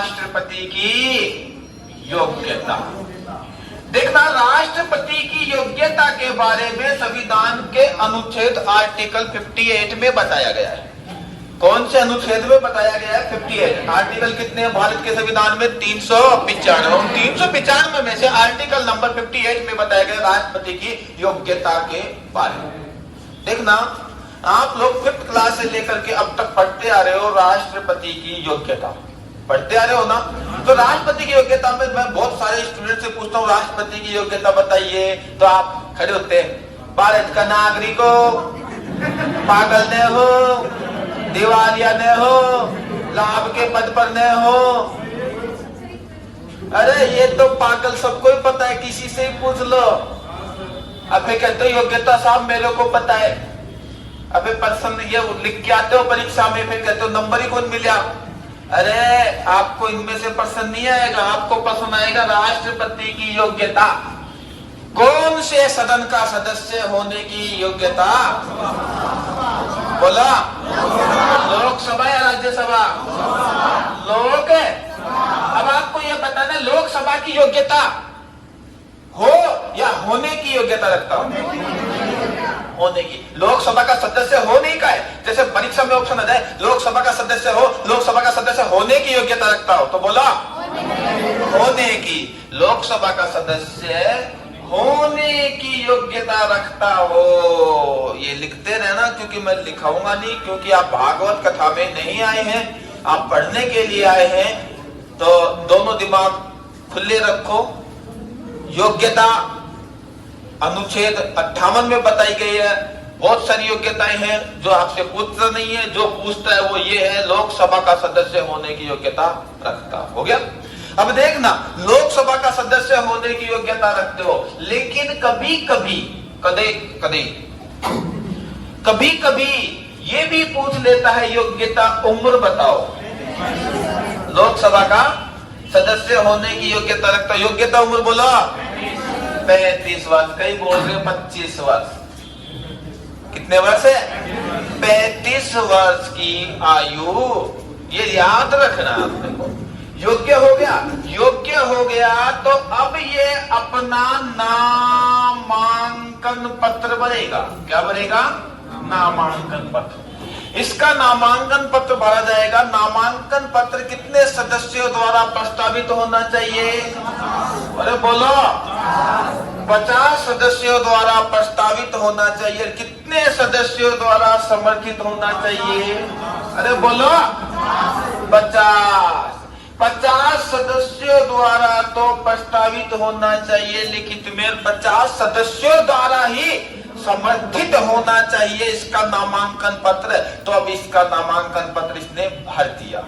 राष्ट्रपति की योग्यता। देखना, राष्ट्रपति की योग्यता के बारे में संविधान के अनुच्छेद आर्टिकल 58 में बताया गया है। कौन से अनुच्छेद में बताया गया है? 58। आर्टिकल कितने हैं भारत के संविधान में? 395। 395 में से आर्टिकल नंबर 58 में बताया गया राष्ट्रपति की योग्यता के बारे में। देखना, आप लोग 5th क्लास से लेकर के अब तक पढ़ते आ रहे हो राष्ट्रपति की योग्यता, पढ़ते आ रहे हो ना। तो राष्ट्रपति की योग्यता में मैं बहुत सारे स्टूडेंट से पूछता हूँ राष्ट्रपति की योग्यता बताइए, तो आप खड़े होते हैं, भारत का नागरिक हो, पागल न हो, दिवालिया न हो, लाभ के पद पर न हो। अरे ये तो पागल सबको ही पता है, किसी से ही पूछ लो। अबे कहते हो योग्यता साहब मेरे को पता है। अबे पर्सन ये लिख के आते हो परीक्षा में, फिर कहते हो नंबर ही कौन मिला। अरे आपको इनमें से प्रश्न नहीं आएगा, आपको प्रश्न आएगा राष्ट्रपति की योग्यता। कौन से सदन का सदस्य होने की योग्यता? बोला, लोकसभा या राज्यसभा? लोक है। अब आपको यह बताना लोकसभा की योग्यता हो या होने की योग्यता रखता हो? होने की। लोकसभा का सदस्य होने का है, जैसे परीक्षा में ऑप्शन आ जाए लोकसभा का सदस्य हो, लोकसभा का सदस्य होने की योग्यता रखता हो, तो बोला होने की। लोकसभा का सदस्य होने की योग्यता रखता हो, ये लिखते रहना, क्योंकि मैं लिखाऊंगा नहीं, क्योंकि आप भागवत कथा में नहीं आए हैं, आप पढ़ने के लिए आए हैं। तो दोनों दिमाग खुले रखो। योग्यता अनुच्छेद 58 में बताई गई है। बहुत सारी योग्यताएं हैं जो आपसे पूछता नहीं है, जो पूछता है वो ये है लोकसभा का सदस्य होने की योग्यता रखता। हो गया। अब देखना, लोकसभा का सदस्य होने की योग्यता रखते हो, लेकिन कभी कभी ये भी पूछ लेता है योग्यता, उम्र बताओ। लोकसभा का सदस्य होने की योग्यता रखता, योग्यता उम्र बोलो 35 वर्ष, कई बोल रहे 25 वर्ष। कितने वर्ष है? 35 वर्ष की आयु, ये याद रखना आपने को। योग्य हो गया, योग्य हो गया तो अब ये अपना नामांकन पत्र भरेगा। क्या भरेगा? नामांकन पत्र। इसका नामांकन पत्र भरा जाएगा। नामांकन पत्र कितने सदस्यों द्वारा प्रस्तावित होना चाहिए? अरे बोलो, 50 सदस्यों द्वारा प्रस्तावित होना चाहिए। कितने सदस्यों द्वारा समर्थित होना चाहिए? अरे बोलो 50 सदस्यों द्वारा तो प्रस्तावित होना चाहिए, लेकिन तुम्हें 50 सदस्यों द्वारा ही समर्थित होना चाहिए इसका नामांकन पत्र। तो अब इसका नामांकन पत्र इसने भर दिया।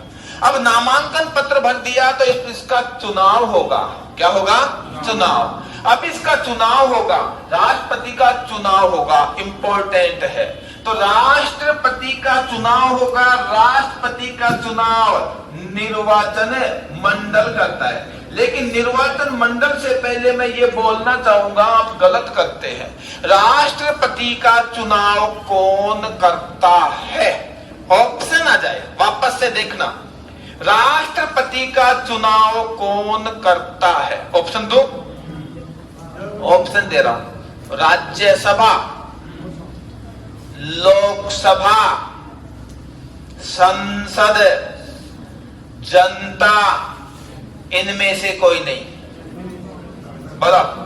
अब नामांकन पत्र भर दिया तो इसका चुनाव होगा। क्या होगा? चुनाव। अब इसका चुनाव होगा, राष्ट्रपति का चुनाव होगा, इंपॉर्टेंट है। तो राष्ट्रपति का चुनाव होगा। राष्ट्रपति का चुनाव निर्वाचन मंडल करता है, लेकिन निर्वाचन मंडल से पहले मैं ये बोलना चाहूंगा, आप गलत करते हैं। राष्ट्रपति का चुनाव कौन करता है? ऑप्शन आ जाए, वापस से देखना। राष्ट्रपति का चुनाव कौन करता है? ऑप्शन दो, ऑप्शन दे रहा हूं। राज्यसभा, लोकसभा, संसद, जनता, इनमें से कोई नहीं। बराबर।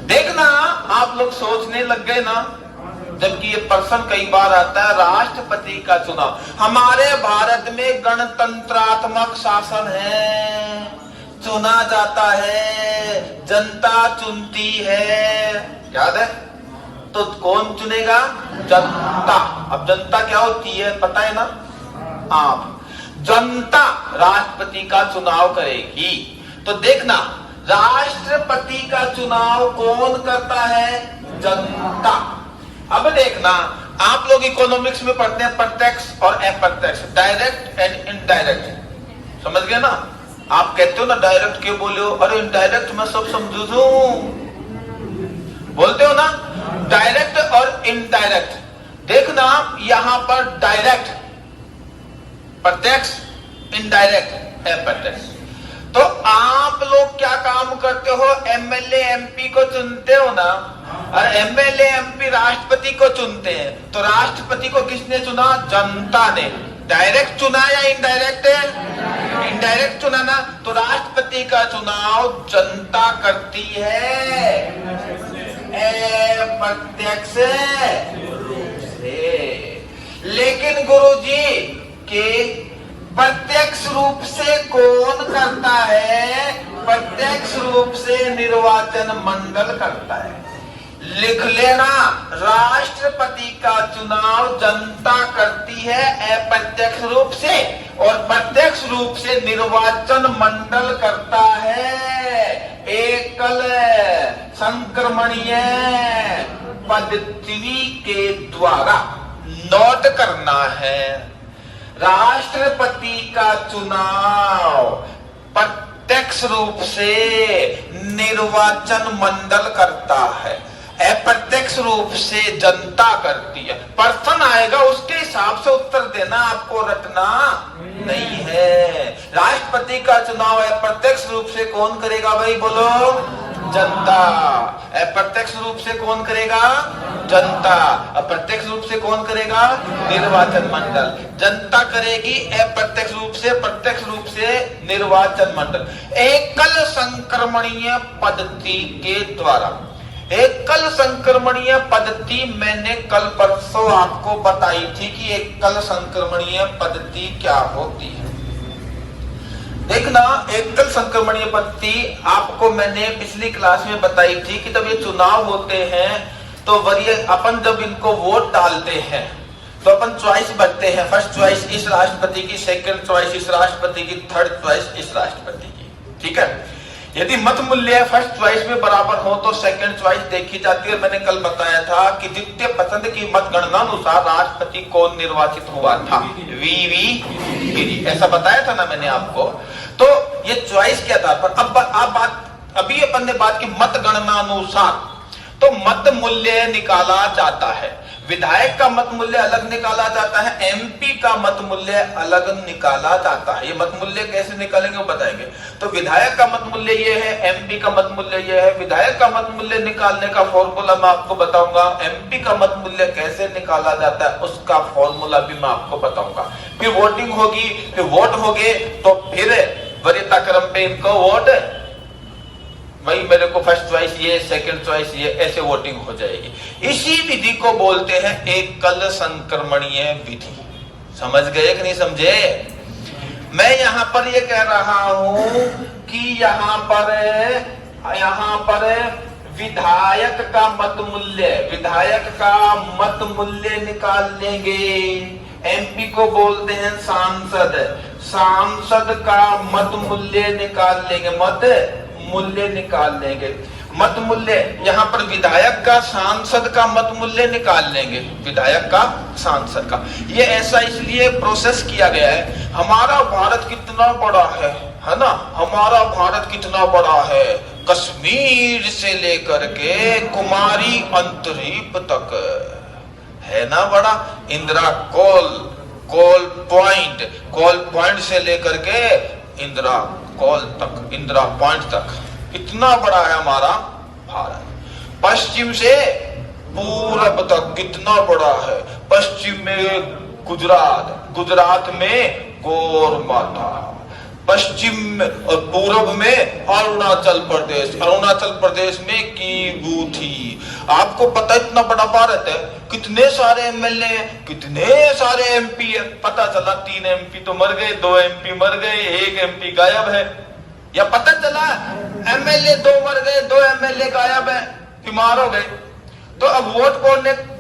देखना, आप लोग सोचने लग गए ना, जबकि ये प्रश्न कई बार आता है राष्ट्रपति का चुनाव। हमारे भारत में गणतंत्रात्मक शासन है, चुना जाता है, जनता चुनती है। याद है? तो कौन चुनेगा? जनता। अब जनता क्या होती है पता है ना? आप। जनता राष्ट्रपति का चुनाव करेगी। तो देखना, राष्ट्रपति का चुनाव कौन करता है? जनता। अब देखना, आप लोग इकोनॉमिक्स में पढ़ते हैं प्रत्यक्ष और अप्रत्यक्ष, डायरेक्ट एंड इनडायरेक्ट। समझ गए ना? आप कहते हो ना डायरेक्ट क्यों बोले हो? अरे इनडायरेक्ट मैं सब समझू बोलते हो ना, डायरेक्ट और इनडायरेक्ट। देखना, यहां पर डायरेक्ट प्रत्यक्ष, इनडायरेक्ट, अप्रत्यक्ष। तो आप लोग क्या काम करते हो, एमएलए एमपी को चुनते हो ना, और एमएलए एमपी राष्ट्रपति को चुनते हैं। तो राष्ट्रपति को किसने चुना, जनता ने। डायरेक्ट चुना या इनडायरेक्ट? इनडायरेक्ट चुना ना। तो राष्ट्रपति का चुनाव जनता करती है अप्रत्यक्ष से। लेकिन गुरुजी के प्रत्यक्ष रूप से कौन करता है? प्रत्यक्ष रूप से निर्वाचन मंडल करता है। लिख लेना, राष्ट्रपति का चुनाव जनता करती है अप्रत्यक्ष रूप से, और प्रत्यक्ष रूप से निर्वाचन मंडल करता है एकल संक्रमणीय पद्धति के द्वारा। नोट करना है, राष्ट्रपति का चुनाव प्रत्यक्ष रूप से निर्वाचन मंडल करता है, अप्रत्यक्ष रूप से जनता करती है। पर्सन आएगा उसके हिसाब से उत्तर देना, आपको रटना नहीं है। राष्ट्रपति का चुनाव अप्रत्यक्ष रूप से कौन करेगा भाई, बोलो? जनता। अप्रत्यक्ष रूप से कौन करेगा? जनता। अप्रत्यक्ष रूप से कौन करेगा? निर्वाचन मंडल। जनता करेगी अप्रत्यक्ष रूप से, प्रत्यक्ष रूप से निर्वाचन मंडल। एकल संक्रमणीय पद्धति के द्वारा। एकल संक्रमणीय पद्धति मैंने कल परसों आपको बताई थी कि एकल संक्रमणीय पद्धति क्या होती है। देखना, एकल संक्रमणीय पद्धति आपको मैंने पिछली क्लास में बताई थी कि जब ये चुनाव होते हैं तो वरीय अपन जब इनको वोट डालते हैं तो अपन चॉइस बढ़ते हैं। फर्स्ट चॉइस इस राष्ट्रपति की, सेकंड चॉइस इस राष्ट्रपति की, थर्ड चॉइस इस राष्ट्रपति की, ठीक है। यदि मत मूल्य फर्स्ट चॉइस में बराबर हो तो सेकंड चॉइस देखी जाती है। मैंने कल बताया था कि द्वितीय पसंद की मतगणना अनुसार राष्ट्रपति कौन निर्वाचित हुआ था, वीवी, ऐसा बताया था ना मैंने आपको। तो ये चॉइस के आधार पर अब अभी अपन ने बात की मतगणना अनुसार, तो मत मूल्य निकाला जाता है। विधायक का मत मूल्य अलग निकाला जाता है, एमपी का मत मूल्य अलग निकाला जाता है। ये मत मूल्य कैसे निकालेंगे वो बताएंगे। तो विधायक का मत मूल्य ये है, एमपी का मत मूल्य ये है। विधायक का मत मूल्य निकालने का फॉर्मूला मैं आपको बताऊंगा, एमपी का मत मूल्य कैसे निकाला जाता है उसका फॉर्मूला भी मैं आपको बताऊंगा। फिर वोटिंग होगी, फिर वोट होंगे, तो फिर वरीयता क्रम पे इनको वोट, भाई मेरे को फर्स्ट चॉइस ये, सेकंड चॉइस ये, ऐसे वोटिंग हो जाएगी। इसी विधि को बोलते हैं एकल संक्रमणीय विधि। समझ गए कि नहीं समझे? मैं यहाँ पर ये कह रहा हूं कि यहाँ पर विधायक का मत मूल्य निकाल लेंगे। एमपी को बोलते हैं सांसद का मत मूल्य निकाल लेंगे। मत मूल्य यहाँ पर विधायक का, सांसद का मत मूल्य निकाल लेंगे, विधायक का, सांसद का। ये ऐसा इसलिए प्रोसेस किया गया है। हमारा भारत कितना बड़ा है ना, हमारा भारत कितना बड़ा है, कश्मीर से लेकर के कुमारी अंतरीप तक है ना बड़ा। इंदिरा कोल पॉइंट से लेकर के इंदिरा पॉइंट तक इतना बड़ा है हमारा भारत। पश्चिम से पूरब तक कितना बड़ा है। पश्चिम में गुजरात में गोरमाथा, पश्चिम और पूरब में अरुणाचल प्रदेश में कीबूथी। आपको पता इतना बड़ा भारत है, कितने सारे एमएलए, कितने सारे एमपी है। पता चला 3 एमपी तो मर गए, 2 एमपी मर गए, 1 एमपी गायब है। या पता चला एमएलए 2 मर गए, 2 एमएलए गायब है, बीमार हो गए। तो अब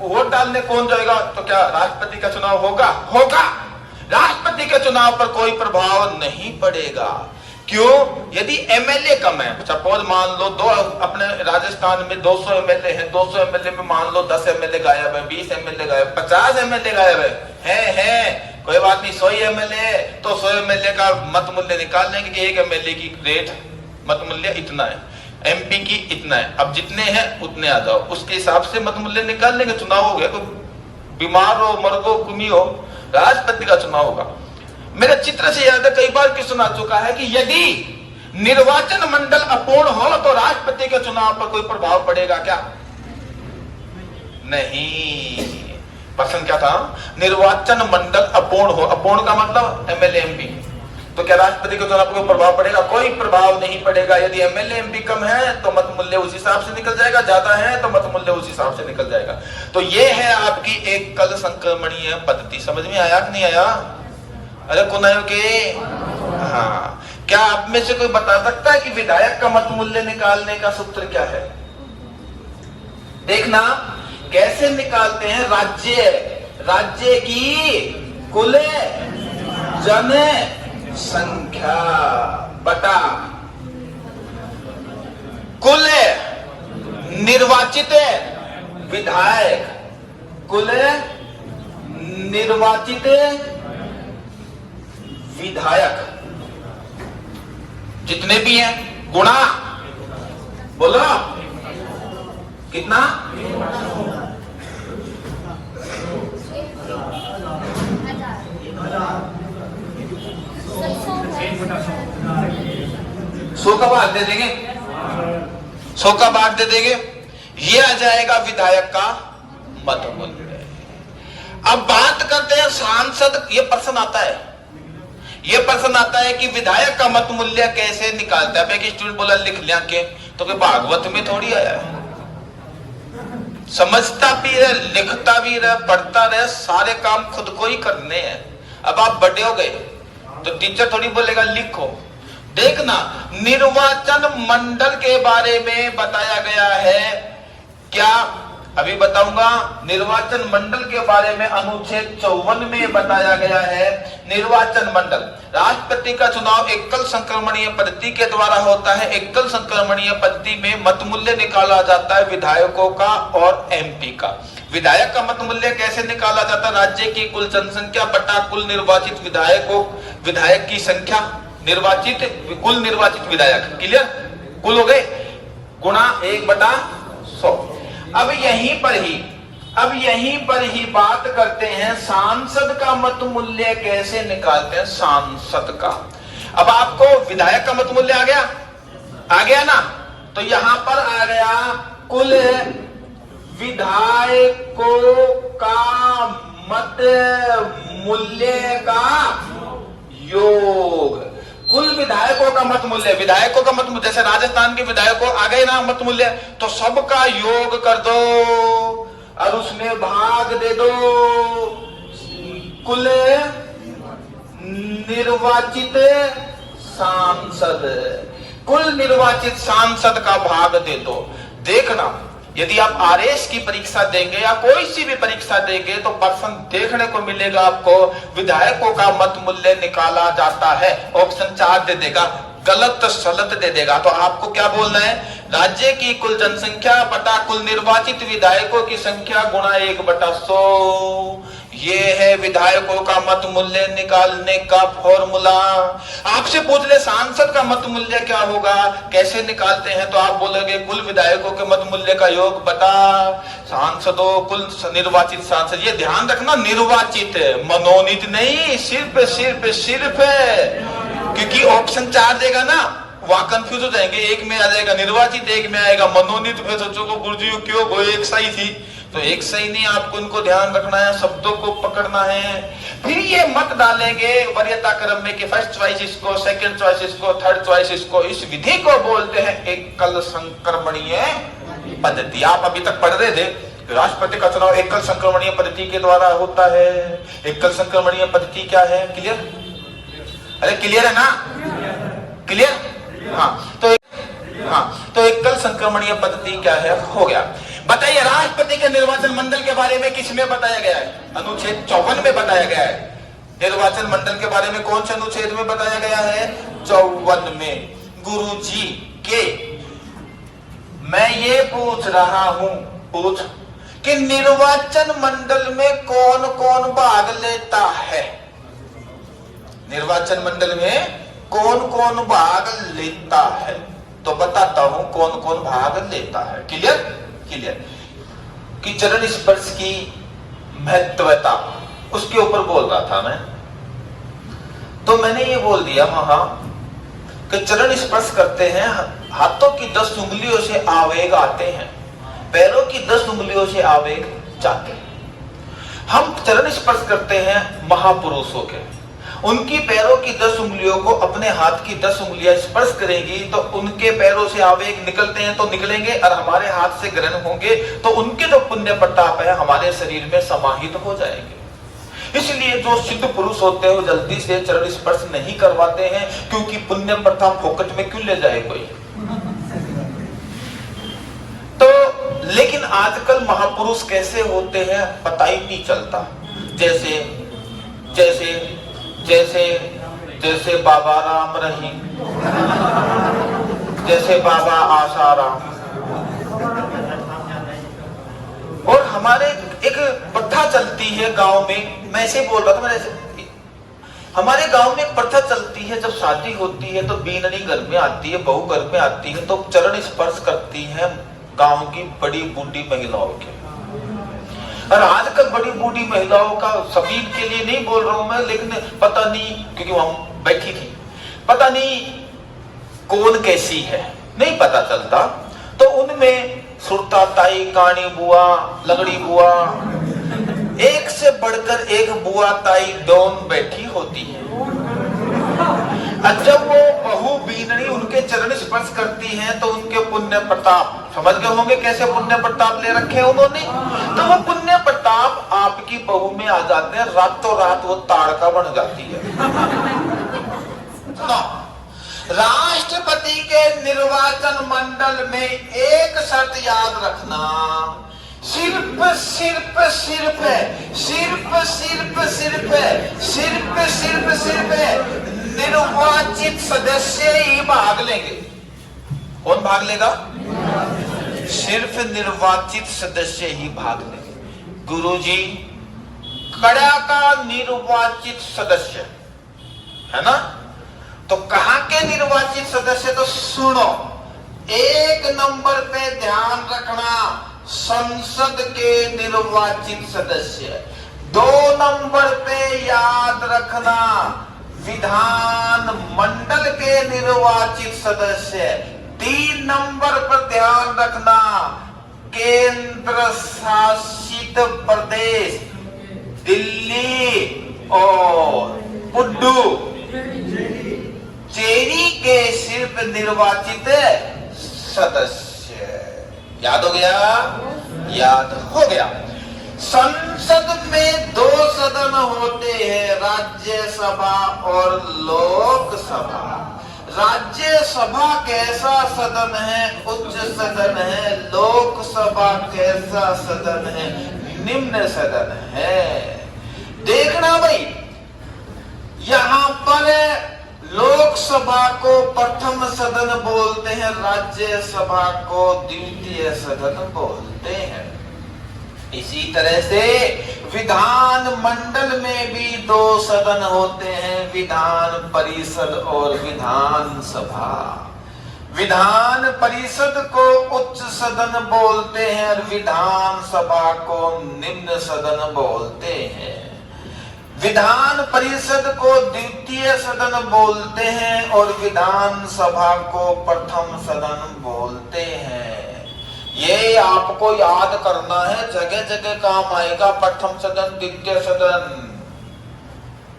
वोट डालने कौन जाएगा? तो क्या राष्ट्रपति का चुनाव होगा? राष्ट्रपति के चुनाव पर कोई प्रभाव नहीं पड़ेगा। क्यों? यदि एमएलए कम है, सपोज मान लो अपने राजस्थान में 200 एमएलए हैं, 200 एमएलए में मान लो 10 एमएलए गायब है, 20 एमएलए गायब, 50 एमएलए गायब है, कोई बात नहीं। 100 एमएलए तो 100 एमएलए का मत मूल्य निकाल लेंगे कि एक एमएलए की रेट मत मूल्य इतना है, एमपी की इतना है। अब जितने हैं उतने आ जाओ, उसके हिसाब से मत मूल्य निकाल लेंगे। चुनाव हो गया, कोई बीमार हो, मर गो, कुमी हो, राष्ट्रपति का चुनाव होगा। मेरे चित्र से याद है, कई बार की सुना चुका है कि यदि निर्वाचन मंडल अपूर्ण हो तो राष्ट्रपति के चुनाव पर कोई प्रभाव पड़ेगा क्या? नहीं। प्रश्न क्या था? निर्वाचन मंडल अपूर्ण हो, अपूर्ण का मतलब एमएलए एमपी, तो क्या राष्ट्रपति के चुनाव पर कोई प्रभाव पड़ेगा? कोई प्रभाव नहीं पड़ेगा। यदि एमएलए एमपी कम है तो मत मूल्य उस हिसाब से निकल जाएगा, ज्यादा है तो मत मूल्य उस हिसाब से निकल जाएगा। तो ये है आपकी एक कल संक्रमणीय पद्धति। समझ में आया कि नहीं आया? अरे कौन आयो के? हाँ। क्या आप में से कोई बता सकता है कि विधायक का मत मूल्य निकालने का सूत्र क्या है? देखना कैसे निकालते हैं। राज्य की कुल जन संख्या बटा कुल निर्वाचित विधायक, कुल निर्वाचित विधायक जितने भी हैं गुणा, बोलो कितना? सौ का भाग दे देंगे, 100 का भाग दे देंगे, ये आ जाएगा विधायक का मत मूल्य। अब बात करते हैं सांसद। ये प्रश्न आता है कि विधायक का मत मूल्य कैसे निकालते हैं? एक स्टूडेंट बोला लिख लिया के, तो क्या भागवत में थोड़ी आया है? समझता भी रहे, लिखता भी रहे, पढ़ता रहे, सारे काम खुद को ही करने हैं। अब आप बड़े हो गए तो टीचर थोड़ी बोलेगा लिखो। देखना, निर्वाचन मंडल के बारे में बताया गया है क्या? अभी बताऊंगा। निर्वाचन मंडल के बारे में अनुच्छेद 54 में बताया गया है। निर्वाचन मंडल, राष्ट्रपति का चुनाव एकल संक्रमणीय पद्धति के द्वारा होता है। एकल संक्रमणीय पद्धति में मत मूल्य निकाला जाता है विधायकों का और एमपी का। विधायक का मत मूल्य कैसे निकाला जाता है? राज्य की कुल जनसंख्या बटा कुल निर्वाचित विधायक की संख्या, कुल निर्वाचित विधायक, क्लियर? कुल हो गए, गुणा 1/100। अब यहीं पर ही बात करते हैं सांसद का मत मूल्य कैसे निकालते हैं। सांसद का, अब आपको विधायक का मत मूल्य आ गया ना? तो यहां पर आ गया कुल विधायकों का मत मूल्य का योग। कुल विधायकों का मत मूल्य, जैसे राजस्थान के विधायकों आ गए ना मत मूल्य, तो सबका योग कर दो और उसमें भाग दे दो कुल निर्वाचित सांसद। कुल निर्वाचित सांसद का भाग दे दो। देखना, यदि आप आरएस की परीक्षा देंगे या कोई सी भी परीक्षा देंगे तो प्रश्न देखने को मिलेगा आपको, विधायकों का मत मूल्य निकाला जाता है, ऑप्शन 4 दे देगा, गलत सलत दे देगा। तो आपको क्या बोलना है? राज्य की कुल जनसंख्या बटा कुल निर्वाचित विधायकों की संख्या गुणा 1/100। ये है विधायकों का मत मूल्य निकालने का फॉर्मूला। आपसे पूछ ले सांसद का मत मूल्य क्या होगा, कैसे निकालते हैं, तो आप बोलोगे कुल विधायकों के मत मूल्य का योग बटा सांसदों कुल निर्वाचित सांसद। ये ध्यान रखना, निर्वाचित, मनोनीत नहीं, सिर्फ है, क्योंकि ऑप्शन 4 देगा ना, वहां कंफ्यूज हो जाएंगे। एक में आ जाएगा निर्वाचित, एक में आएगा मनोनीत। फिर सोचोगे गुरुजी क्यों, वो एक सही थी, तो एक सही नहीं, आपको उनको ध्यान रखना है, शब्दों को पकड़ना है। फिर ये मत डालेंगे वरीयता क्रम में कि फर्स्ट चॉइस इसको, सेकंड चॉइस इसको, थर्ड चॉइस इसको। इस विधि को बोलते हैं एकल संक्रमणीय पद्धति। आप अभी तक पढ़ रहे थे, राष्ट्रपति का चुनाव एकल संक्रमणीय पद्धति के द्वारा होता है। एकल संक्रमणीय पद्धति क्या है? क्लियर? अरे क्लियर है ना? क्लियर? हाँ, तो एकल संक्रमणीय पद्धति क्या है? हो गया। बताइए, राष्ट्रपति के निर्वाचन मंडल के बारे में किसमें बताया गया है? अनुच्छेद 54 में बताया गया है। निर्वाचन मंडल के बारे में कौन से अनुच्छेद में बताया गया है? 54 में। गुरुजी के मैं ये पूछ रहा हूं, कि निर्वाचन मंडल में कौन कौन भाग लेता है? निर्वाचन मंडल में कौन कौन भाग लेता है? तो बताता हूं कौन कौन भाग लेता है। क्लियर? कि चरण स्पर्श की महत्वता, उसके ऊपर बोल रहा था मैं। तो मैंने ये बोल दिया वहां कि चरण स्पर्श करते हैं, हाथों की 10 उंगलियों से आवेग आते हैं, पैरों की 10 उंगलियों से आवेग जाते हैं। हम चरण स्पर्श करते हैं महापुरुषों के, उनकी पैरों की 10 उंगलियों को अपने हाथ की 10 उंगलियां स्पर्श करेंगी तो उनके पैरों से आवेग निकलते हैं तो निकलेंगे, और हमारे हाथ से ग्रहण होंगे तो उनके जो पुण्य प्रताप है हमारे शरीर में समाहित हो जाएंगे। इसलिए जो सिद्ध पुरुष होते हैं वो जल्दी से चरण स्पर्श नहीं करवाते हैं, क्योंकि पुण्य प्रताप फोकट में क्यों ले जाए कोई। तो लेकिन आजकल महापुरुष कैसे होते हैं पता ही नहीं चलता। जैसे जैसे जैसे जैसे बाबा राम रहीम, जैसे बाबा आसाराम। और हमारे एक प्रथा चलती है गांव में, मैं ऐसे बोल रहा था, हमारे गांव में एक प्रथा चलती है, जब शादी होती है तो बीननी घर में आती है, बहू घर में आती है तो चरण स्पर्श करती है गांव की बड़ी बूढ़ी महिलाओं के। और आजकल बड़ी बूढ़ी महिलाओं का, सभी के लिए नहीं बोल रहा हूं मैं, लेकिन पता नहीं, क्योंकि वहां बैठी थी, पता नहीं कौन कैसी है नहीं पता चलता, तो उनमें सुरता ताई, कानी बुआ, लगड़ी बुआ, एक से बढ़कर एक बुआ ताई डॉन बैठी होती है। जब वो बहू बीननी उनके चरण स्पर्श करती हैं तो उनके पुण्य प्रताप, समझ गए होंगे कैसे पुण्य प्रताप ले रखे हैं उन्होंने, तो वो पुण्य प्रताप आपकी बहू में आ जाते हैं, रातों रात वो ताड़का बन जाती है। राष्ट्रपति के निर्वाचन मंडल में एक शर्त याद रखना, सिर्फ सिर्फ सिर्फ सिर्फ सिर्फ सिर्फ सिर्फ सिर्फ सिर्फ निर्वाचित सदस्य ही भाग लेंगे। कौन भाग लेगा? सिर्फ निर्वाचित सदस्य ही भाग लेंगे। गुरुजी कड़ा का निर्वाचित सदस्य है ना, तो कहां के निर्वाचित सदस्य, तो सुनो, 1 नंबर पे ध्यान रखना संसद के निर्वाचित सदस्य, 2 नंबर पे याद रखना विधान मंडल के निर्वाचित सदस्य, 3 नंबर पर ध्यान रखना केंद्र शासित प्रदेश दिल्ली और पुडुचेरी के सिर्फ निर्वाचित सदस्य। याद हो गया? याद हो गया। संसद में 2 सदन होते हैं, राज्यसभा और लोकसभा। राज्यसभा कैसा सदन है? उच्च सदन है। लोकसभा कैसा सदन है? निम्न सदन है। देखना भाई, यहाँ पर लोकसभा को प्रथम सदन बोलते हैं, राज्यसभा को द्वितीय सदन बोलते हैं। इसी तरह से विधान मंडल में भी 2 सदन होते हैं, विधान परिषद और विधानसभा। विधान परिषद को उच्च सदन बोलते हैं और विधानसभा को निम्न सदन बोलते हैं। विधान परिषद को द्वितीय सदन बोलते हैं और विधानसभा को प्रथम सदन बोलते हैं। ये आपको याद करना है, जगह जगह काम आएगा। प्रथम सदन, द्वितीय सदन,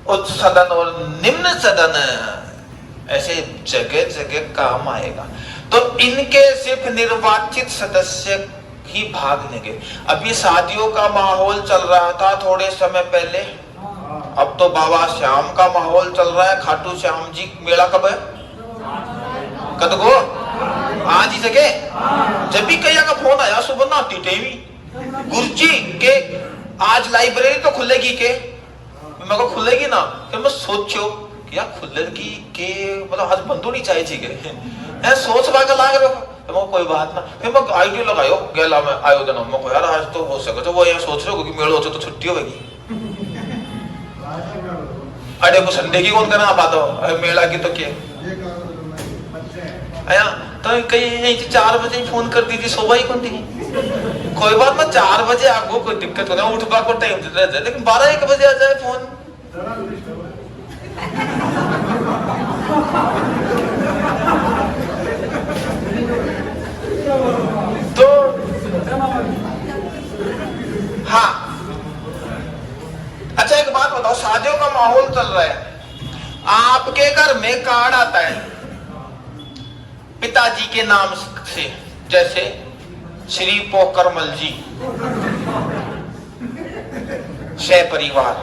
उच्च सदन और निम्न सदन, ऐसे जगह जगह काम आएगा। तो इनके सिर्फ निर्वाचित सदस्य ही भाग लेंगे। अभी शादियों का माहौल चल रहा था थोड़े समय पहले, अब तो बाबा श्याम का माहौल चल रहा है। खाटू श्याम जी मेला कब है? कद को? आज ही जगह। जब भी कहीं का फोन आया सुबह ना टीवी गुरुजी के आज लाइब्रेरी तो खुलेगी के, मैं को खुलेगी ना, फिर मैं सोचो क्या खुलेगी के, मतलब आज बंद नहीं चाहिए के सोच लगा तो कोई बात ना। फिर मैं आईडी लगायो गेला में आयोजन में को यार आज तो हो सके, तो वो यहाँ सोच रहे हो कि मेलो हो तो छुट्टी होगी। अरे को संडे की कौन करना बात हो, मेला की तो क्या आया तो कहीं 4 बजे फोन कर दी थी, सुबह ही कौन थी, कोई बात ना 4 बजे आपको कोई दिक्कत हो, उठवा को टाइम दे, लेकिन 12-1 बजे आ जाए फोन तो हाँ, अच्छा एक बात बताओ, शादियों का माहौल चल रहा है, आपके घर में कार्ड आता है पिताजी के नाम से, जैसे श्री पोकरमल जी सह परिवार,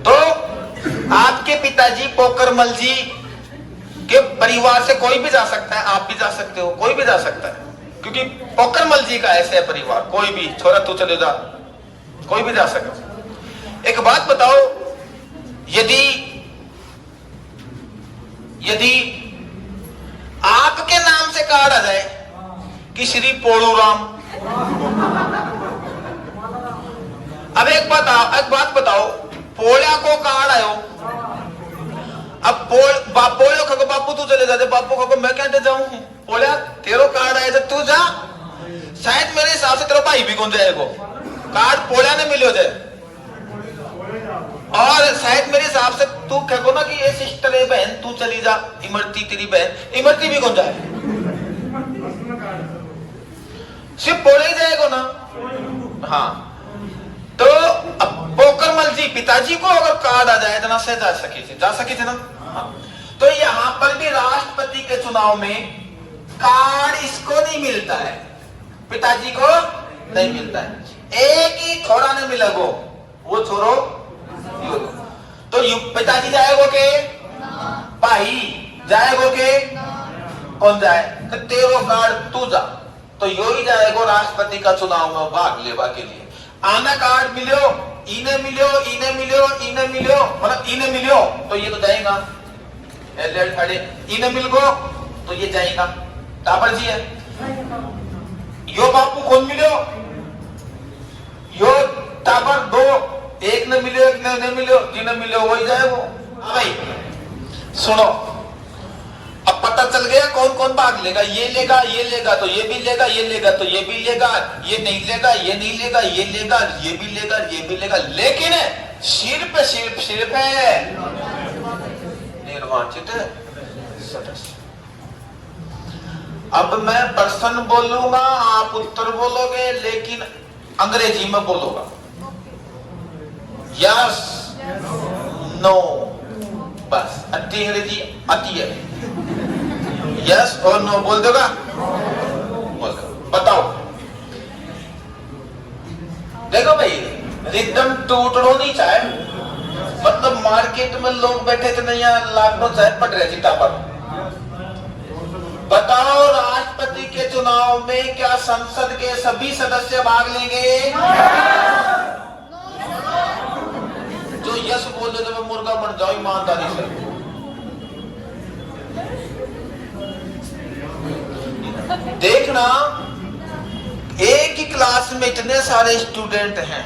तो आपके पिताजी पोकरमल जी के परिवार से कोई भी जा सकता है, आप भी जा सकते हो, कोई भी जा सकता है, क्योंकि पोकरमल जी का ऐसे परिवार, कोई भी, छोरा तू चले जा, कोई भी जा सकता है। एक बात बताओ, यदि यदि आपके नाम से कार्ड आ जाए कि श्री पोलूराम, अब एक बात बताओ, पोलिया को कार्ड आयो, अब पोलियो खको बापू तू चले जाते, बापू खको मैं कहते जाऊं, पोलिया तेरो कार्ड आया तू जा, शायद मेरे हिसाब से तेरा भाई भी कौन जाएगा, कार्ड पोलिया ने मिलो जाए, और शायद मेरे हिसाब से तू कहो ना कि ये सिस्टर है बहन तू चली जा, इमरती तेरी बहन, इमरती भी कौन जाए, सिर्फ पोलिया ही जाएगा ना। हाँ, तो अब पोकरमल जी पिताजी को अगर कार्ड आ जाए तो से जा सके थे ना। हाँ। तो यहां पर भी राष्ट्रपति के चुनाव में कार्ड इसको नहीं मिलता है, पिताजी को नहीं मिलता है, एक ही छोरा ने मिला वो छोरो, तो पिताजी जाएगो के भाई जाएगो के कौन जाए, तो तेरो कार्ड तू जा, तो यो ही जाएगो राष्ट्रपति का चुनाव में भाग लेवा के लिए। आना कार्ड मिलो, इन्हें मिलो, इन्हें मिलो, इन्हें मिलो, मतलब इन्हें मिलो तो ये तो जाएगा, इन्हें मिल गो तो ये जाएगा, टापर जी है, यो बापू कौन मिलो, यो टापर दो, एक ने मिलो एक ने नहीं मिलो, जिन्हें मिलो वही जाए वो। भाई सुनो, अब पता चल गया कौन कौन भाग लेगा, ये लेगा तो ये भी लेगा, ये लेगा तो ये भी लेगा, ये नहीं लेगा ये नहीं लेगा, ये लेगा ये भी लेगा, ये भी लेगा, लेकिन सिर्फ है निर्वाचित सदस्य। अब मैं प्रश्न बोलूंगा, आप उत्तर बोलोगे, लेकिन अंग्रेजी में बोलूंगा, यस नो, बस अति अंग्रेजी आती है, यस और नो बोल दोगा, बोल दो, बताओ। देखो भाई, रिदम टूटनो नहीं चाहे, मतलब मार्केट में लोग बैठे थे नहीं, यहाँ लाखों चाहे पट रहे चिट्टा पर। बताओ, राष्ट्रपति के चुनाव में क्या संसद के सभी सदस्य भाग लेंगे? जो यस बोले तो मैं मुर्गा बन जाऊं ईमानदारी से। देखना, एक ही क्लास में इतने सारे स्टूडेंट हैं,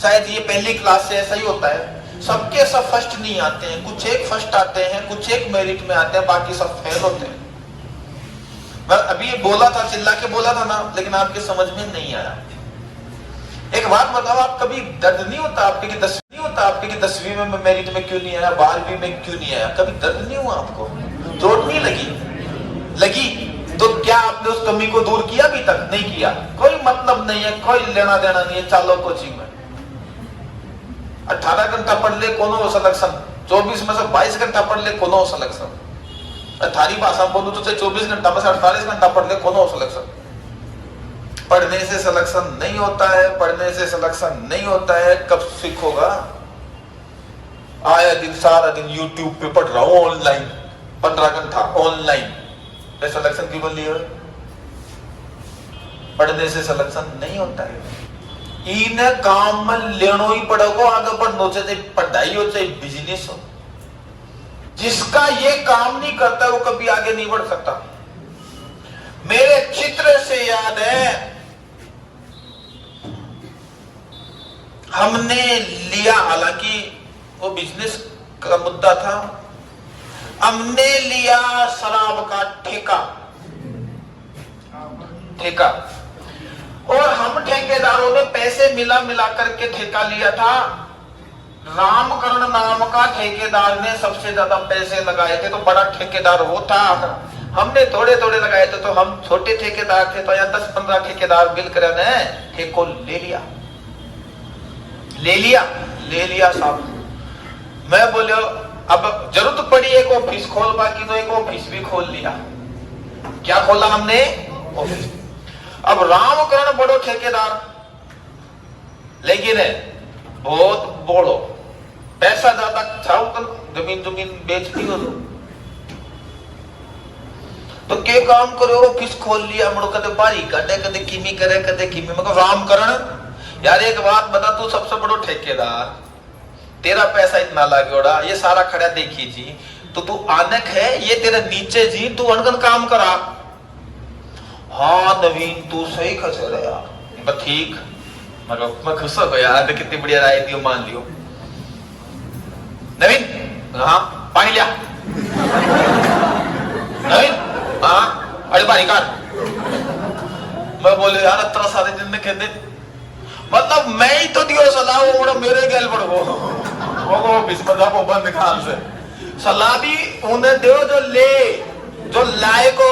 शायद ये पहली क्लास से ऐसा ही होता है, सबके सब फर्स्ट नहीं आते हैं, कुछ एक फर्स्ट आते हैं, कुछ एक मेरिट में आते हैं, बाकी सब फेल होते हैं। मैं अभी बोला था, चिल्ला के बोला था ना, लेकिन आपके समझ में नहीं आया। एक बात बताओ, आप कभी दर्द नहीं होता आपके कि 10वीं में मेरिट में क्यों नहीं आया, 12वीं में क्यों नहीं आया, कभी दर्द नहीं हुआ आपको, चोट नहीं लगी तो क्या आपने उस कमी को दूर किया? अभी तक नहीं किया, कोई मतलब नहीं है, कोई लेना देना नहीं है, चलो कोचिंग में 18 घंटा पढ़ ले कोनो हो सिलेक्शन, 24 में से 22 घंटा पढ़ ले कोनो हो सिलेक्शन, थारी भाषा बोलूं तो 24 घंटा में से 48 घंटा पढ़ ले कोनो हो सिलेक्शन। पढ़ने से सिलेक्शन नहीं होता है, पढ़ने से सिलेक्शन नहीं होता है, कब सीखोगा? आया दिन सारा दिन यूट्यूब पे पढ़ रहा हूं ऑनलाइन, 15 घंटा ऑनलाइन, सिलेक्शन क्यों बोल लिया? पढ़ने से सिलेक्शन नहीं होता है, इन काम में लेनो ही पड़ेगा, आगे बढ़ना चाहे पढ़ाई हो चाहे बिजनेस हो, जिसका ये काम नहीं करता वो कभी आगे नहीं बढ़ सकता। मेरे चित्र से याद है, हमने लिया, हालांकि वो बिजनेस का मुद्दा था, हमने लिया शराब का ठेका, और हम ठेकेदारों ने पैसे मिला करके ठेका लिया था रामकरण नाम का ठेकेदार ने सबसे ज्यादा पैसे लगाए थे, तो बड़ा ठेकेदार वो था। हमने थोड़े थोड़े लगाए थे, तो हम छोटे ठेकेदार थे, तो यहाँ 10-15 ठेकेदार मिलकर ने ठेको ले लिया साहब। मैं बोले अब जरूरत पड़ी एक ऑफिस खोल, बाकी तो एक ऑफिस भी खोल लिया। क्या खोला हमने? ऑफिस। अब रामकरण बड़ो ठेकेदार, लेकिन बहुत बोलो पैसा ज्यादा छाओ, तो जमीन बेच दी हो तो के काम करो, ऑफिस खोल लिया। मुड़ो कदे बारी कदे कदे किमी करे, कदे किमी। मैं रामकरण यार एक बात बता, तू सबसे बड़ो ठेकेदार, तेरा पैसा इतना लागेड़ा, ये सारा खड़ा देखी जी, तो तू आनक है, ये तेरे नीचे जी, तू अनगन काम करा। हाँ नवीन तू सही खसे रहा यार, ठीक। मैं खुश हो गया यार, कितनी बढ़िया राय दी, मान लियो। नवीन हाँ पानी लिया। नवीन हाँ अरे पानी कार। मैं बोले यार इतना सारे दिन में कहते, मतलब मैं ही तो दियो सलाह, वो मेरे गैल पड़ वो बिस्मदा को बंद खान से सलाह भी उन्हें दो जो लाए को,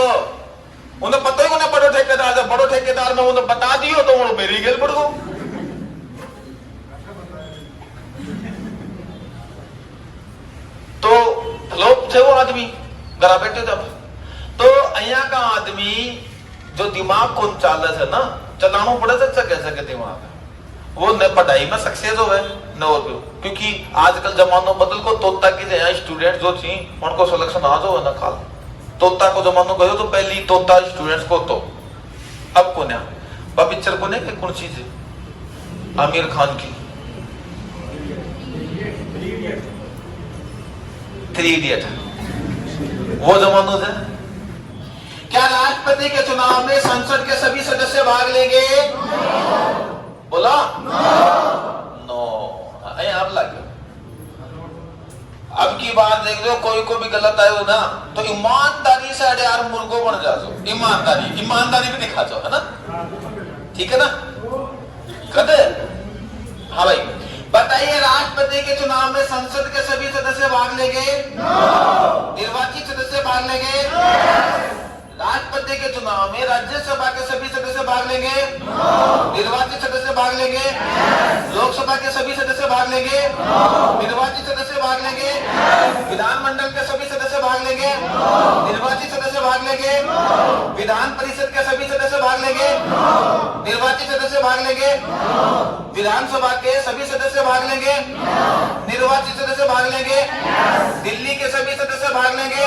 उन्हें पता ही उन्हें बड़ो ठेकेदार, बड़ो ठेकेदार में उन्हें बता दियो तो वो मेरी गैल पड़ गो। तो लोग थे वो आदमी घरा बैठे जब, तो अहिया का आदमी जो दिमाग को चाले है ना, चलाना पड़े से सके दिमाग, वो न पढ़ाई में सक्सेस हो न हो, क्योंकि आजकल जमानो बदल को, तोता की जगह स्टूडेंट जो थी उनको सिलेक्शन आ जाओ ना खाल। तोता को जमानो गयो तो पहली तोता स्टूडेंट्स को, तो अब को ना पिक्चर को नहीं कौन चीज है आमिर खान की 3 इडियट, वो जमानो से। क्या राष्ट्रपति के चुनाव में संसद के सभी सदस्य भाग लेंगे? बोला नो। आप लगे अब की बात देख लो, कोई को भी गलत आयो ना तो ईमानदारी से अरे यार मुर्गो बन जा, ईमानदारी भी दिखा जाओ, है ना? ठीक है ना? कदे हाँ भाई बताइए, राष्ट्रपति के चुनाव में संसद के सभी सदस्य भाग लेंगे? निर्वाचित सदस्य भाग लेंगे? राष्ट्रपति के चुनाव में राज्यसभा के सभी सदस्य भाग लेंगे? निर्वाचित सदस्य भाग लेंगे? लोकसभा के सभी सदस्य भाग लेंगे? निर्वाचित सदस्य भाग लेंगे? विधानमंडल के सभी सदस्य भाग लेंगे? निर्वाचित सदस्य भाग लेंगे? विधान परिषद के सभी सदस्य भाग लेंगे? निर्वाचित सदस्य भाग लेंगे? विधानसभा के सभी सदस्य भाग लेंगे? निर्वाचित सदस्य भाग लेंगे? दिल्ली के सभी सदस्य भाग लेंगे?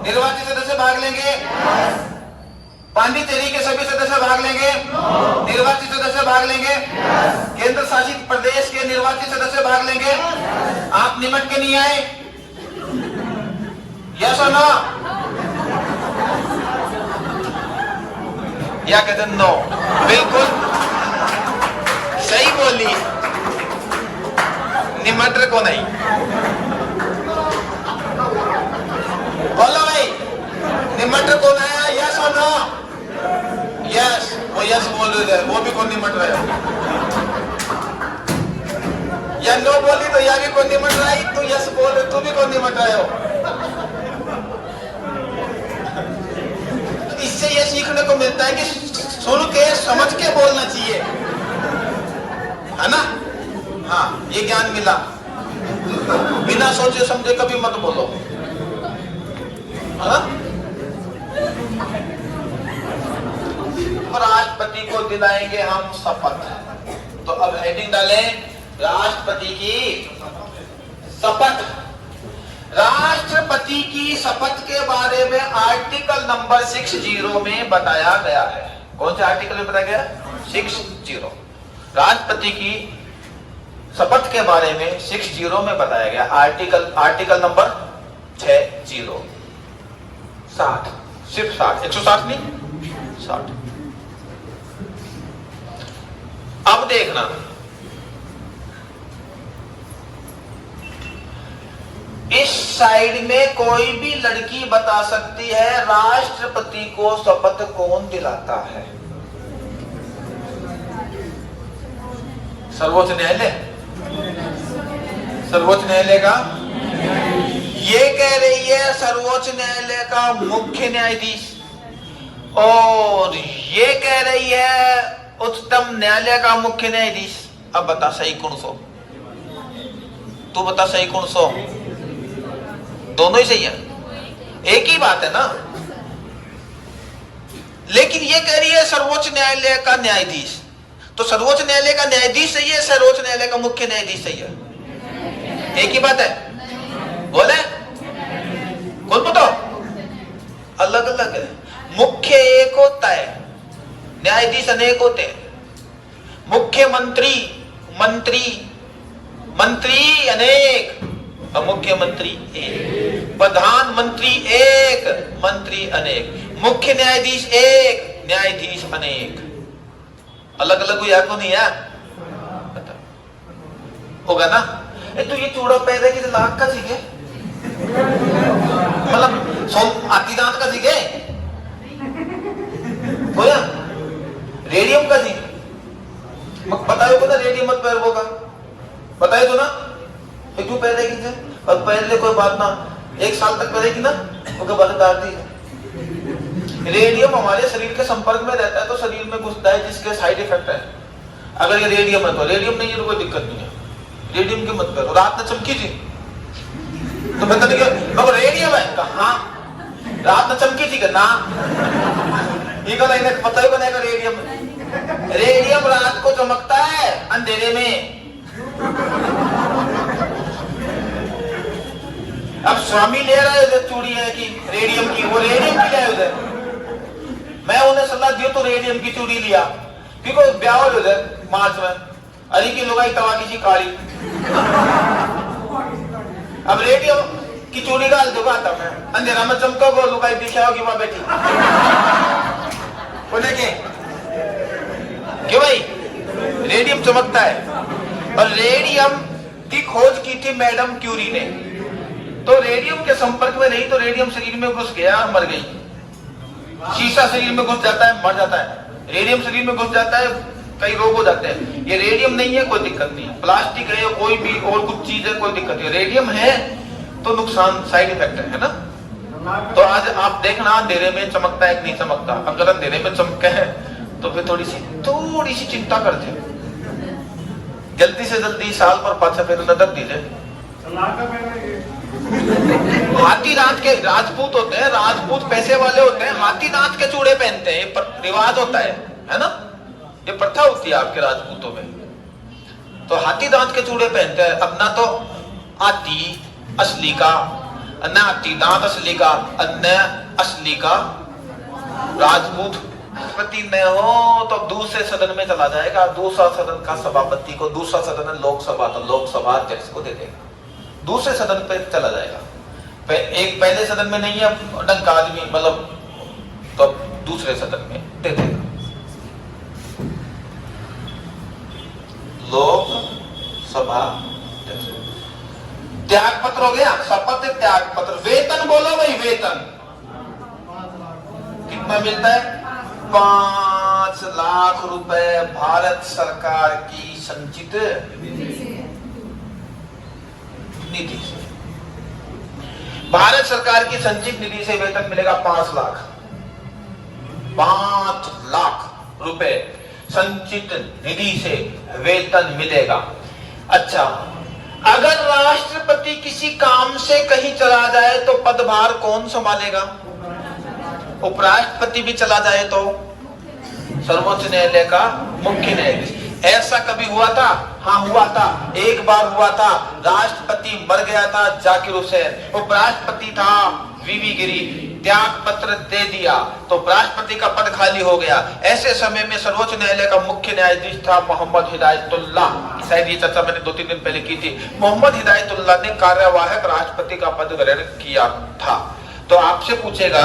निर्वाचित सदस्य भाग लेंगे? पांडिचेरी के सभी सदस्य भाग लेंगे? निर्वाचित सदस्य भाग लेंगे? केंद्र शासित प्रदेश के निर्वाचित सदस्य भाग लेंगे? आप निमट के नहीं आए? यस और नो? या कहते नो? बिल्कुल सही बोली, निमट को नहीं। बोलो भाई निमट कौन आया? यस और नो? यस, वो यस बोल रहे थे, वो भी कौन निमट रहा है? या नो बोली तो या भी कौन निमट रहा है? तू यस बोल रहे, तू भी कौन निमट रहा हो? इससे ये सीखने को मिलता है कि सुन के समझ के बोलना चाहिए, है ना? हाँ ये ज्ञान मिला, बिना सोचे समझे कभी मत बोलो, है ना? राष्ट्रपति को दिलाएंगे हम शपथ, तो अब हेडिंग डालें राष्ट्रपति की शपथ। राष्ट्रपति की शपथ के बारे में आर्टिकल नंबर 60 में बताया गया है। कौन से आर्टिकल में बताया गया? 60। राष्ट्रपति की शपथ के बारे में 60 में बताया गया। आर्टिकल नंबर 60 60, सिर्फ 60, 160 नहीं 60। अब देखना, इस साइड में कोई भी लड़की बता सकती है राष्ट्रपति को शपथ कौन दिलाता है? सर्वोच्च न्यायालय, सर्वोच्च न्यायालय का, ये कह रही है सर्वोच्च न्यायालय का मुख्य न्यायाधीश, और ये कह रही है उच्चतम न्यायालय का मुख्य न्यायाधीश। अब बता सही कौन सो? तू बता सही कौन सो? दोनों ही सही है, एक ही बात है ना। लेकिन ये कह रही है सर्वोच्च न्यायालय का न्यायाधीश, तो सर्वोच्च न्यायालय का न्यायाधीश सही है, सर्वोच्च न्यायालय का मुख्य न्यायाधीश सही है? एक ही बात है, बोले कौन बताओ? अलग अलग है। मुख्य एक होता है, न्यायाधीश अनेक होते हैं। मुख्यमंत्री, मंत्री, मंत्री अनेक और मुख्यमंत्री एक। प्रधानमंत्री एक, मंत्री अनेक। मुख्य न्यायाधीश एक, न्यायाधीश अनेक। अलग अलग हुआ को नहीं है? बता होगा ना? तो ये चूड़ा पहले की लाख का सीखे, मतलब सोम आती दांत का सीखे होया, रेडियम का सीखे। बताओ को ना रेडियम मत पैर होगा, बताए तो ना क्यों पहले की? और पहले कोई बात ना, एक साल तक पहलेगी ना उसके बाद डाल दी। रेडियम हमारे शरीर के संपर्क में रहता है तो शरीर में घुसता है, जिसके साइड इफेक्ट है। अगर ये रेडियम है तो रेडियम नहीं है तो कोई दिक्कत नहीं है, रेडियम की मत करो। रात में चमकी थी तो मैं तो रेडियम है कहा, रात में चमकी थी ना, ये पता ही बनेगा रेडियम। रेडियम रात को चमकता है अंधेरे में। अब स्वामी ले रहा है उधर चूड़ी है कि रेडियम की, वो रेडियम की लाए उधर। मैं उन्हें सलाह दी तो रेडियम की चूड़ी लिया, क्योंकि ब्याह हो उधर मार्च में, अरे की लुगाई तवा की काली। अब रेडियम की चूड़ी डाल दूंगा था मैं, अंधेरा में चमको को लुगाई पीछे होगी वहां बैठी बोले क्यों भाई रेडियम चमकता है। और रेडियम की खोज की थी मैडम क्यूरी ने, तो रेडियम के संपर्क में रही तो रेडियम शरीर में घुस गया, मर गई। शीशा शरीर में घुस जाता है, मर जाता है। रेडियम शरीर में घुस जाता है, कई रोग हो जाते हैं। ये रेडियम नहीं है कोई दिक्कत नहीं, प्लास्टिक है या कोई भी और कुछ चीज है कोई दिक्कत नहीं। रेडियम है तो नुकसान, साइड इफेक्ट है ना। तो आज आप देखना अंधेरे में चमकता है कि नहीं चमकता। अगर अंधेरे में चमके है तो फिर थोड़ी सी चिंता करते, जल्दी से जल्दी साल पर 5 फिर नजर दीजिए। हाथी दांत के राजपूत होते हैं, राजपूत पैसे वाले होते हैं, हाथी दांत के चूड़े पहनते हैं, ये रिवाज होता है ना, ये प्रथा होती है आपके राजपूतों में। तो हाथी दांत के चूड़े पहनते हैं। अब ना तो हाथी असली का, न हाथी दांत असली का, न असली का राजपूत पति न हो तो दूसरे सदन में चला जाएगा। दूसरा सदन का सभापति को, दूसरा सदन है लोकसभा, तो लोकसभा अध्यक्ष को दे देगा, दूसरे सदन पे चला जाएगा। एक पहले सदन में नहीं है डंका आदमी, मतलब तो दूसरे सदन में दे देगा। लोकसभा त्याग पत्र हो गया, शपथ त्याग पत्र। वेतन बोलो भाई, वेतन कितना मिलता है? 5 लाख रुपए भारत सरकार की संचित निधि से। भारत सरकार की संचित निधि से वेतन मिलेगा 5 लाख। 5 लाख रुपए संचित निधि से वेतन मिलेगा। अच्छा, अगर राष्ट्रपति किसी काम से कहीं चला जाए तो पदभार कौन संभालेगा? उपराष्ट्रपति भी चला जाए तो सर्वोच्च न्यायालय का मुख्य न्यायाधीश। ऐसा कभी हुआ था? हाँ हुआ था, एक बार हुआ था। राष्ट्रपति मर गया था जाकिर हुसैन, उपराष्ट्रपति था वीवी गिरी, त्याग पत्र दे दिया तो राष्ट्रपति का पद खाली हो गया। ऐसे समय में सर्वोच्च न्यायालय का मुख्य न्यायाधीश था मोहम्मद हिदायतुल्ला। शायद ये चर्चा मैंने 2-3 दिन पहले की थी। मोहम्मद हिदायतुल्ला ने कार्यवाहक राष्ट्रपति का पद ग्रहण किया था। तो आपसे पूछेगा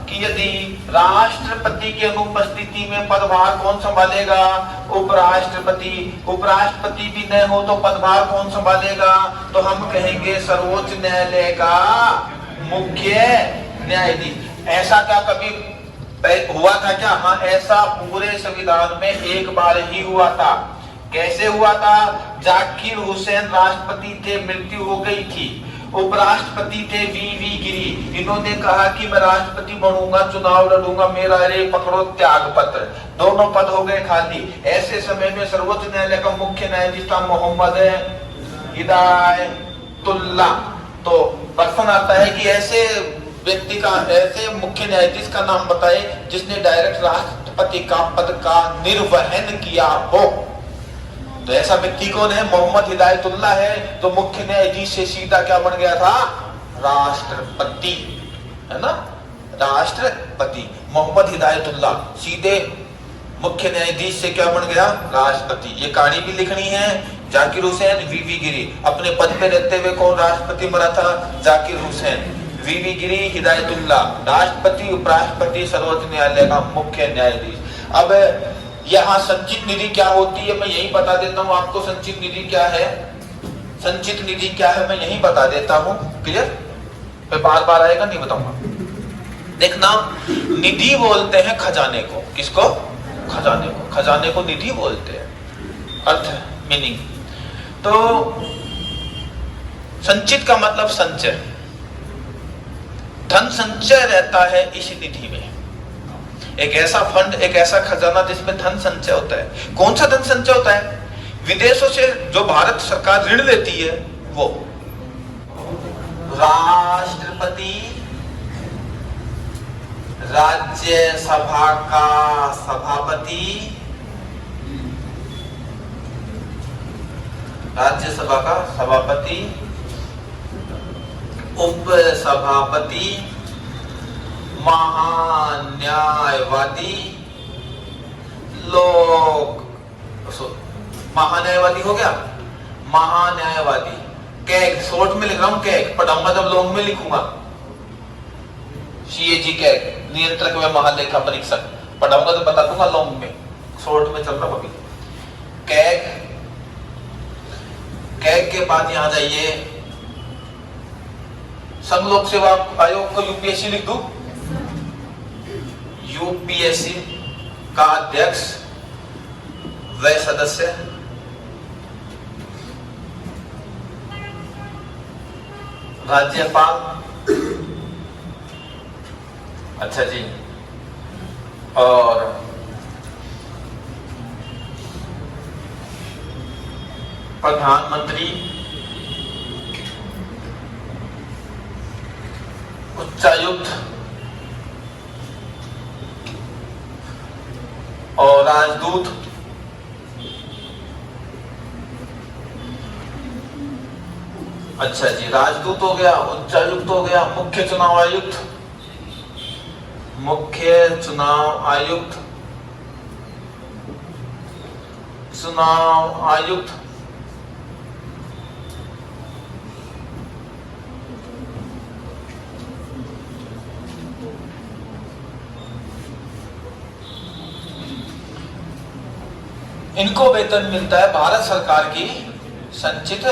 कि यदि राष्ट्रपति की अनुपस्थिति में पदभार कौन संभालेगा? उपराष्ट्रपति। उपराष्ट्रपति भी न हो तो पदभार कौन संभालेगा? तो हम कहेंगे सर्वोच्च न्यायालय का मुख्य न्यायाधीश। ऐसा क्या कभी हुआ था क्या? हाँ, ऐसा पूरे संविधान में एक बार ही हुआ था। कैसे हुआ था? जाकिर हुसैन राष्ट्रपति थे, मृत्यु हो गई थी। उपराष्ट्रपति थे वी गिरी, इन्होंने कहा कि मैं राष्ट्रपति बनूंगा, चुनाव लड़ूंगा, मेरा रे पकड़ो त्याग पत्र, दोनों पद हो गए खाली। ऐसे समय में सर्वोच्च न्यायालय का मुख्य न्यायाधीश था मोहम्मद हिदायतुल्लाह। तो प्रश्न आता है कि ऐसे व्यक्ति का, ऐसे मुख्य न्यायाधीश का नाम बताए जिसने डायरेक्ट राष्ट्रपति का पद का निर्वहन किया हो। तो ऐसा व्यक्ति कौन है? मोहम्मद हिदायतुल्लाह है। तो मुख्य न्यायाधीश से सीधा क्या बन गया था? राष्ट्रपति, है ना, राष्ट्रपति। मोहम्मद हिदायतुल्लाह सीधे मुख्य न्यायाधीश से क्या बन गया? राष्ट्रपति। ये कहानी भी लिखनी है। जाकिर हुसैन वी गिरी, अपने पद पे रहते हुए कौन राष्ट्रपति बना था? जाकिर हुसैन। वी गिरी हिदायतुल्लाह, राष्ट्रपति, उपराष्ट्रपति, सर्वोच्च न्यायालय का मुख्य न्यायाधीश। अब यहाँ संचित निधि क्या होती है मैं यही बता देता हूँ आपको। संचित निधि क्या है? संचित निधि क्या है मैं यही बता देता हूँ। क्लियर? फिर बार बार आएगा नहीं बताऊंगा। देखना, निधि बोलते हैं खजाने को। किसको? खजाने को। खजाने को निधि बोलते हैं। अर्थ, मीनिंग। तो संचित का मतलब संचय, धन संचय रहता है इस निधि में। एक ऐसा फंड, एक ऐसा खजाना जिसमें धन संचय होता है। कौन सा धन संचय होता है? विदेशों से जो भारत सरकार ऋण लेती है वो। राष्ट्रपति, राज्यसभा का सभापति, राज्यसभा का सभापति, उपसभापति, महान्यायवादी, महान्यायवादी हो गया, महान्यायवादी। कैग शॉर्ट में लिख रहा हूं, कैग पढ़ाऊंगा जब लॉन्ग में लिखूंगा। CAG कैग, नियंत्रक व महालेखा परीक्षक, पढ़ाऊंगा तो बता दूंगा लॉन्ग में, शॉर्ट में चल रहा हूं अभी। कैग, कैग के बाद यहां जाइए, संघ लोक सेवा आयोग को UPSC लिख दूं। UPSC का अध्यक्ष व सदस्य, राज्यपाल, अच्छा जी, और प्रधानमंत्री, उच्चायुक्त और राजदूत। अच्छा जी, राजदूत हो गया, उच्चायुक्त हो गया, मुख्य चुनाव आयुक्त, मुख्य चुनाव आयुक्त, चुनाव आयुक्त, इनको वेतन मिलता है भारत सरकार की संचित